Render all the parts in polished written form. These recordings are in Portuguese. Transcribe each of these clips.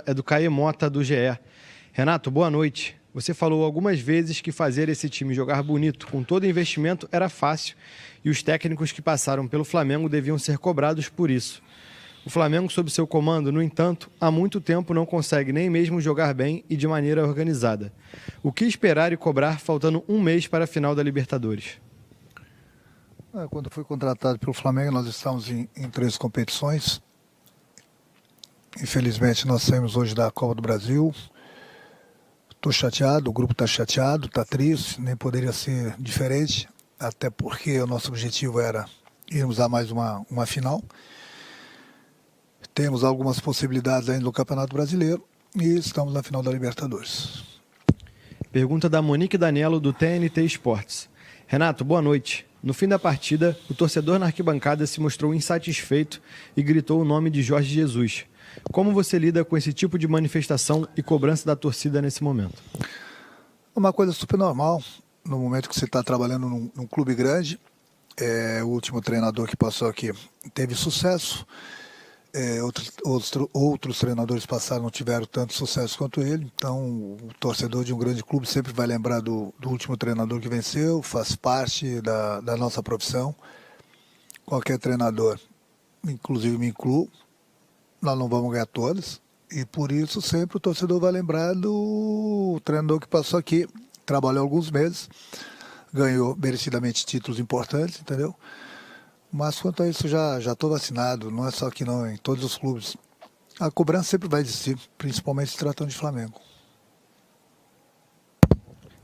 é do Caê Mota, do GE. Renato, boa noite. Você falou algumas vezes que fazer esse time jogar bonito com todo investimento era fácil e os técnicos que passaram pelo Flamengo deviam ser cobrados por isso. O Flamengo, sob seu comando, no entanto, há muito tempo não consegue nem mesmo jogar bem e de maneira organizada. O que esperar e cobrar faltando um mês para a final da Libertadores? Quando fui contratado pelo Flamengo, nós estamos em 3 competições. Infelizmente, nós saímos hoje da Copa do Brasil. Estou chateado, o grupo está chateado, está triste, nem poderia ser diferente, até porque o nosso objetivo era irmos a mais uma final. Temos algumas possibilidades ainda no Campeonato Brasileiro e estamos na final da Libertadores. Pergunta da Monique Danello, do TNT Esportes. Renato, boa noite. No fim da partida, o torcedor na arquibancada se mostrou insatisfeito e gritou o nome de Jorge Jesus. Como você lida com esse tipo de manifestação e cobrança da torcida nesse momento? É uma coisa super normal. No momento que você está trabalhando num clube grande, o último treinador que passou aqui teve sucesso. Outros treinadores passaram, não tiveram tanto sucesso quanto ele. Então, o torcedor de um grande clube sempre vai lembrar do último treinador que venceu, faz parte da nossa profissão. Qualquer treinador, inclusive me incluo, nós não vamos ganhar todas. E por isso sempre o torcedor vai lembrar do treinador que passou aqui, trabalhou alguns meses, ganhou merecidamente títulos importantes, entendeu? Mas quanto a isso já estou vacinado, não é só aqui não, em todos os clubes. A cobrança sempre vai existir, principalmente se tratando de Flamengo.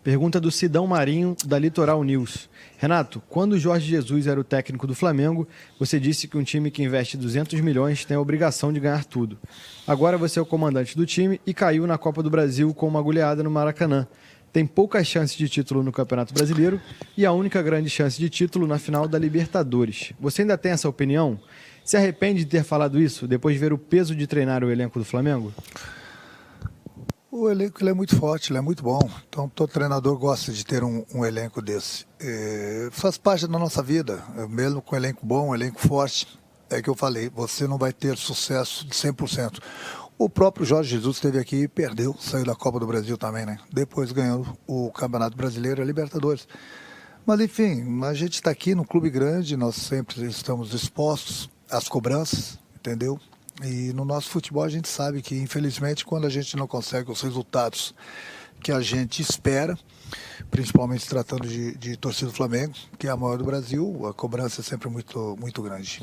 Pergunta do Sidão Marinho, da Litoral News. Renato, quando o Jorge Jesus era o técnico do Flamengo, você disse que um time que investe 200 milhões tem a obrigação de ganhar tudo. Agora você é o comandante do time e caiu na Copa do Brasil com uma goleada no Maracanã. Tem poucas chances de título no Campeonato Brasileiro e a única grande chance de título na final da Libertadores. Você ainda tem essa opinião? Se arrepende de ter falado isso depois de ver o peso de treinar o elenco do Flamengo? O elenco ele é muito forte, ele é muito bom. Então todo treinador gosta de ter um elenco desse. Faz parte da nossa vida, mesmo com um elenco bom, um elenco forte. É que eu falei, você não vai ter sucesso de 100%. O próprio Jorge Jesus esteve aqui e perdeu, saiu da Copa do Brasil também, né? Depois ganhou o Campeonato Brasileiro e a Libertadores. Mas enfim, a gente está aqui num clube grande, nós sempre estamos expostos às cobranças, entendeu? E no nosso futebol a gente sabe que, infelizmente, quando a gente não consegue os resultados que a gente espera, principalmente se tratando de torcida do Flamengo, que é a maior do Brasil, a cobrança é sempre muito, muito grande.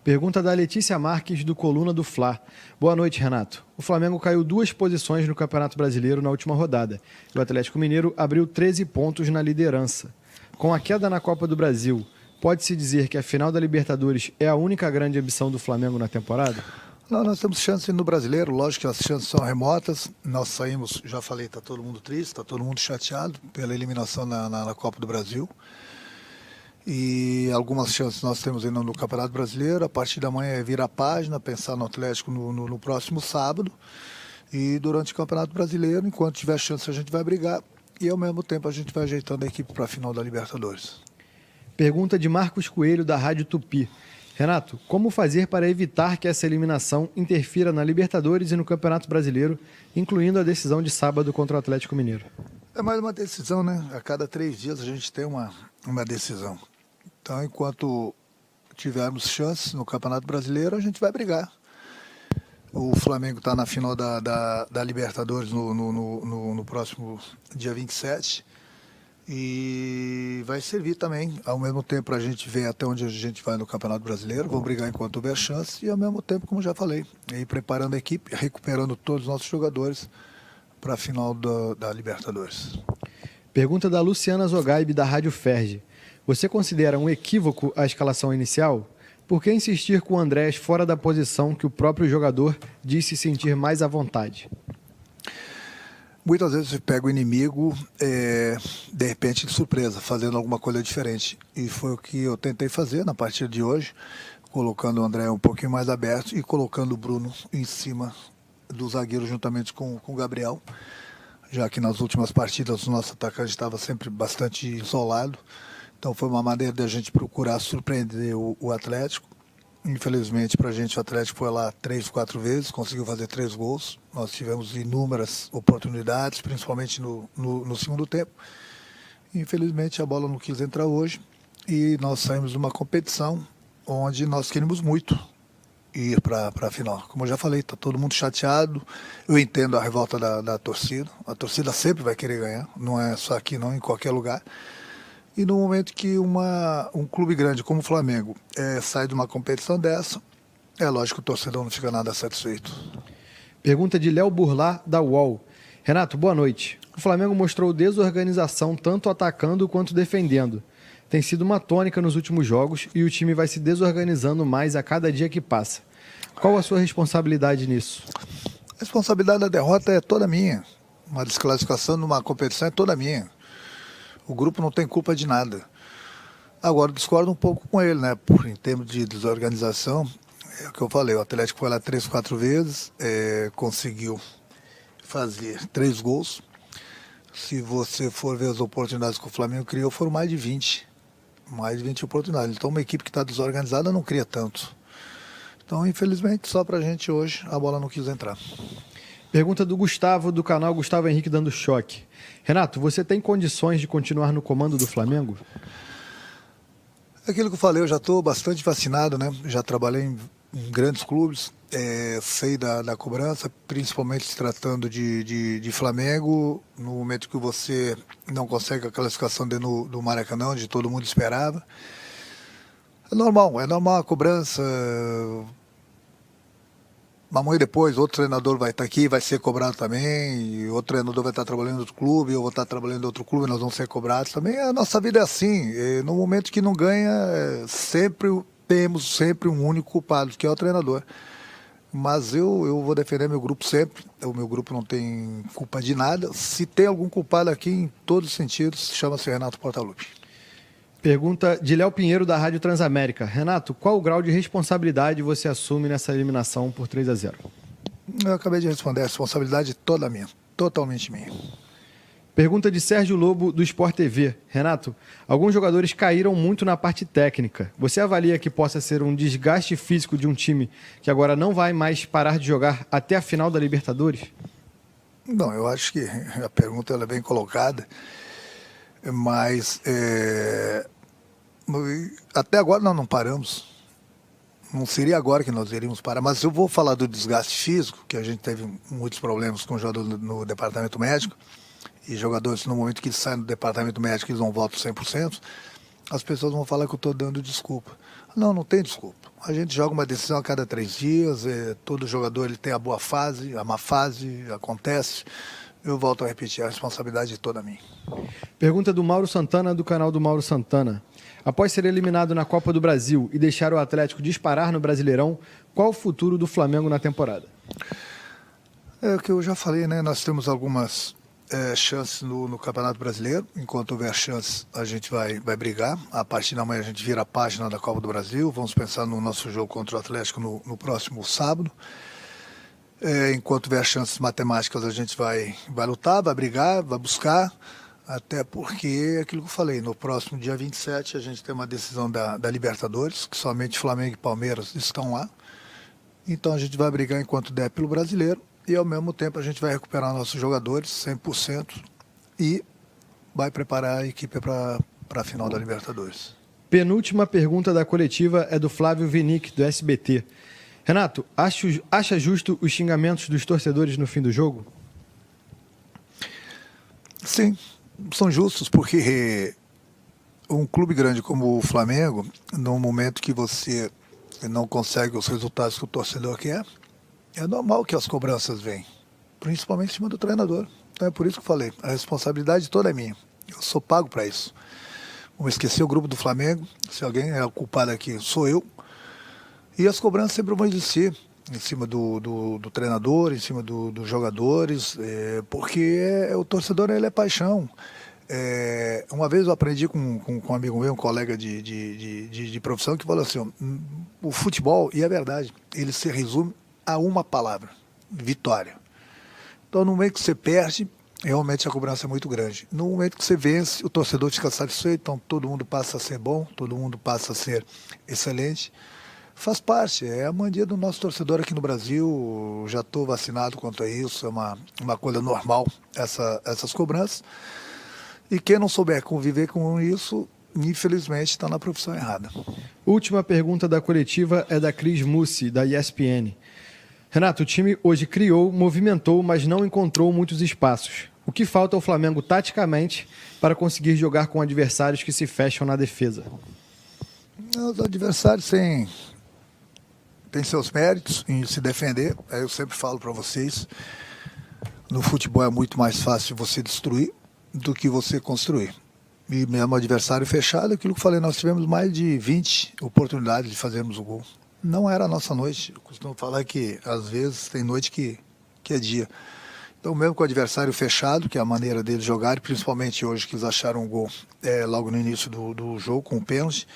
Pergunta da Letícia Marques, do Coluna do Fla. Boa noite, Renato. O Flamengo caiu 2 posições no Campeonato Brasileiro na última rodada. O Atlético Mineiro abriu 13 pontos na liderança. Com a queda na Copa do Brasil, pode-se dizer que a final da Libertadores é a única grande ambição do Flamengo na temporada? Não, nós temos chances no Brasileiro, lógico que as chances são remotas. Nós saímos, já falei, está todo mundo triste, está todo mundo chateado pela eliminação na Copa do Brasil. E algumas chances nós temos ainda no Campeonato Brasileiro. A partir da manhã é virar a página, pensar no Atlético no próximo sábado. E durante o Campeonato Brasileiro, enquanto tiver chance, a gente vai brigar. E ao mesmo tempo a gente vai ajeitando a equipe para a final da Libertadores. Pergunta de Marcos Coelho, da Rádio Tupi. Renato, como fazer para evitar que essa eliminação interfira na Libertadores e no Campeonato Brasileiro, incluindo a decisão de sábado contra o Atlético Mineiro? É mais uma decisão, né? A cada 3 dias a gente tem uma decisão. Então, enquanto tivermos chances no Campeonato Brasileiro, a gente vai brigar. O Flamengo está na final da Libertadores no próximo dia 27. E vai servir também, ao mesmo tempo, para a gente ver até onde a gente vai no Campeonato Brasileiro. Vamos brigar enquanto houver chance e, ao mesmo tempo, como já falei, ir preparando a equipe, recuperando todos os nossos jogadores para a final da Libertadores. Pergunta da Luciana Zogaib, da Rádio Ferge. Você considera um equívoco a escalação inicial? Por que insistir com o Andrés fora da posição que o próprio jogador disse sentir mais à vontade? Muitas vezes você pega o inimigo, de repente, de surpresa, fazendo alguma coisa diferente. E foi o que eu tentei fazer na partida de hoje, colocando o André um pouquinho mais aberto e colocando o Bruno em cima do zagueiro juntamente com o Gabriel, já que nas últimas partidas o nosso atacante estava sempre bastante isolado. Então foi uma maneira de a gente procurar surpreender o Atlético Infelizmente, para a gente, o Atlético foi lá 3, 4 vezes, conseguiu fazer 3 gols. Nós tivemos inúmeras oportunidades, principalmente no segundo tempo. Infelizmente, a bola não quis entrar hoje e nós saímos de uma competição onde nós queríamos muito ir para a final. Como eu já falei, está todo mundo chateado. Eu entendo a revolta da torcida. A torcida sempre vai querer ganhar, não é só aqui, não, em qualquer lugar. E no momento que um clube grande como o Flamengo sai de uma competição dessa, é lógico que o torcedor não fica nada satisfeito. Pergunta de Léo Burlar, da UOL. Renato, boa noite. O Flamengo mostrou desorganização tanto atacando quanto defendendo. Tem sido uma tônica nos últimos jogos e o time vai se desorganizando mais a cada dia que passa. Qual a sua responsabilidade nisso? A responsabilidade da derrota é toda minha. Uma desclassificação numa competição é toda minha. O grupo não tem culpa de nada. Agora, discordo um pouco com ele, né? Em termos de desorganização, é o que eu falei, o Atlético foi lá 3, 4 vezes, conseguiu fazer 3 gols. Se você for ver as oportunidades que o Flamengo criou, foram mais de 20. Mais de 20 oportunidades. Então, uma equipe que está desorganizada não cria tanto. Então, infelizmente, só pra gente hoje, a bola não quis entrar. Pergunta do Gustavo, do canal Gustavo Henrique Dando Choque. Renato, você tem condições de continuar no comando do Flamengo? Aquilo que eu falei, eu já estou bastante vacinado, né? Já trabalhei em grandes clubes, sei da cobrança, principalmente se tratando de Flamengo, no momento que você não consegue a classificação dentro do Maracanã, onde todo mundo esperava. É normal a cobrança. Amanhã depois, outro treinador vai estar aqui, vai ser cobrado também, e outro treinador vai estar trabalhando em outro clube, eu vou estar trabalhando em outro clube, nós vamos ser cobrados também. A nossa vida é assim, no momento que não ganha, temos sempre um único culpado, que é o treinador. Mas eu vou defender meu grupo sempre, o meu grupo não tem culpa de nada. Se tem algum culpado aqui, em todos os sentidos, chama-se Renato Portaluppi. Pergunta de Léo Pinheiro, da Rádio Transamérica. Renato, qual o grau de responsabilidade você assume nessa eliminação por 3-0? Eu acabei de responder, a responsabilidade toda minha, totalmente minha. Pergunta de Sérgio Lobo, do Sport TV. Renato, alguns jogadores caíram muito na parte técnica. Você avalia que possa ser um desgaste físico de um time que agora não vai mais parar de jogar até a final da Libertadores? Não, eu acho que a pergunta ela é bem colocada, mas até agora nós não paramos. Não seria agora que nós iríamos parar, mas eu vou falar do desgaste físico, que a gente teve muitos problemas com o jogador no departamento médico, e jogadores, no momento que saem do departamento médico, eles não voltam 100%, as pessoas vão falar que eu estou dando desculpa. Não tem desculpa. A gente joga uma decisão a cada 3 dias, todo jogador ele tem a boa fase, a má fase, acontece. Eu volto a repetir, a responsabilidade é toda minha. Pergunta do Mauro Santana, do canal do Mauro Santana. Após ser eliminado na Copa do Brasil e deixar o Atlético disparar no Brasileirão, qual o futuro do Flamengo na temporada? É o que eu já falei, né? Nós temos algumas chances no Campeonato Brasileiro. Enquanto houver chances, a gente vai brigar. A partir da manhã a gente vira a página da Copa do Brasil. Vamos pensar no nosso jogo contra o Atlético no próximo sábado. Enquanto houver chances matemáticas, a gente vai lutar, vai brigar, vai buscar. Até porque, aquilo que eu falei, no próximo dia 27 a gente tem uma decisão da Libertadores, que somente Flamengo e Palmeiras estão lá. Então a gente vai brigar enquanto der pelo Brasileiro e ao mesmo tempo a gente vai recuperar nossos jogadores 100% e vai preparar a equipe para a final da Libertadores. Penúltima pergunta da coletiva é do Flávio Vinick, do SBT. Renato, acha justo os xingamentos dos torcedores no fim do jogo? Sim, são justos porque um clube grande como o Flamengo, no momento que você não consegue os resultados que o torcedor quer, é normal que as cobranças venham, principalmente em cima do treinador. Então é por isso que eu falei, a responsabilidade toda é minha. Eu sou pago para isso. Vamos esquecer o grupo do Flamengo, se alguém é o culpado aqui, sou eu. E as cobranças sempre vão existir, em cima do treinador, em cima dos jogadores, porque o torcedor ele é paixão. Uma vez eu aprendi com um amigo meu, um colega de profissão, que falou assim, ó, o futebol, e é verdade, ele se resume a uma palavra, vitória. Então no momento que você perde, realmente a cobrança é muito grande. No momento que você vence, o torcedor fica satisfeito, então todo mundo passa a ser bom, todo mundo passa a ser excelente. Faz parte, é a mania do nosso torcedor aqui no Brasil. Já estou vacinado quanto a isso, é uma coisa normal essas cobranças. E quem não souber conviver com isso, infelizmente está na profissão errada. Última pergunta da coletiva é da Cris Mussi, da ESPN. Renato, o time hoje criou, movimentou, mas não encontrou muitos espaços. O que falta ao Flamengo taticamente para conseguir jogar com adversários que se fecham na defesa? Os adversários têm seus méritos em se defender. Eu sempre falo para vocês, no futebol é muito mais fácil você destruir do que você construir. E mesmo adversário fechado, aquilo que eu falei, nós tivemos mais de 20 oportunidades de fazermos o gol. Não era a nossa noite. Eu costumo falar que às vezes tem noite que é dia. Então mesmo com o adversário fechado, que é a maneira deles jogarem, principalmente hoje que eles acharam um gol logo no início do jogo com o pênalti,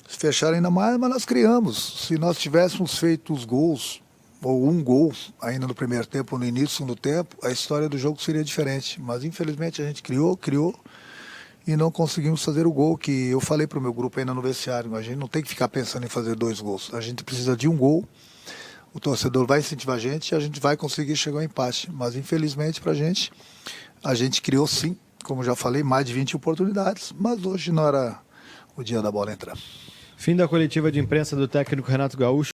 se fecharam ainda mais, mas nós criamos. Se nós tivéssemos feito os gols, ou um gol ainda no primeiro tempo, ou no início do segundo tempo, a história do jogo seria diferente. Mas infelizmente a gente criou e não conseguimos fazer o gol, que eu falei para o meu grupo ainda no vestiário. A gente não tem que ficar pensando em fazer 2 gols. A gente precisa de um gol, o torcedor vai incentivar a gente e a gente vai conseguir chegar ao empate. Mas infelizmente para a gente criou sim, como já falei, mais de 20 oportunidades, mas hoje não era o dia da bola entrar. Fim da coletiva de imprensa do técnico Renato Gaúcho.